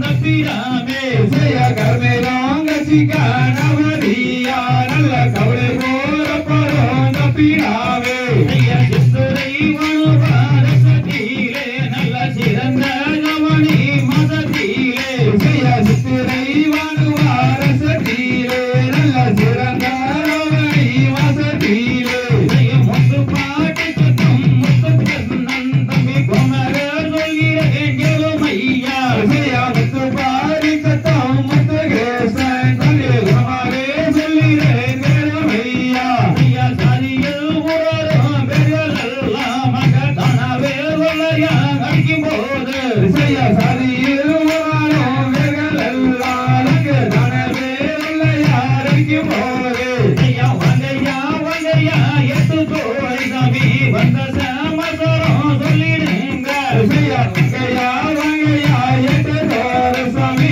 தப்பிடாமே செய்ய கர்மேலாங்க சிக்கானவரியா நல்ல கவலை போறப்படும் தப்பிடாமே செய்ய சித்துரை வனுவார சதியிலே நல்ல சிறந்த கவனி மதத்திலே செய்ய சித்துரை வனுவார சதியிலே நல்ல சிறந்த கவனி மதத்திலே செய்ய முத்து பாட்டு சுத்தம் முத்து கண்ணன் தம்பி குமர சொல்கிறேன் கேளுமையா செய்ய முத்து பாடி கத்தம் முத்து கேசன் தம்பி குமரே சொல்கிறேன் கேளுமையா செய்ய சாதியில் உறரும் பெரியலெல்லாம் மகதானவே சொல்லையா அடிக்கும் போது செய்ய சாதியில் உறரும் பெரியலெல்லாம் மகதானவே சொல்லையா அடிக்கும் போது செய்ய வங்கையா எட்டு தோழை சாமி வந்த சமசரம் சொல்லிடுங்க செய்ய வங்கையா எட்டு தோழை சாமி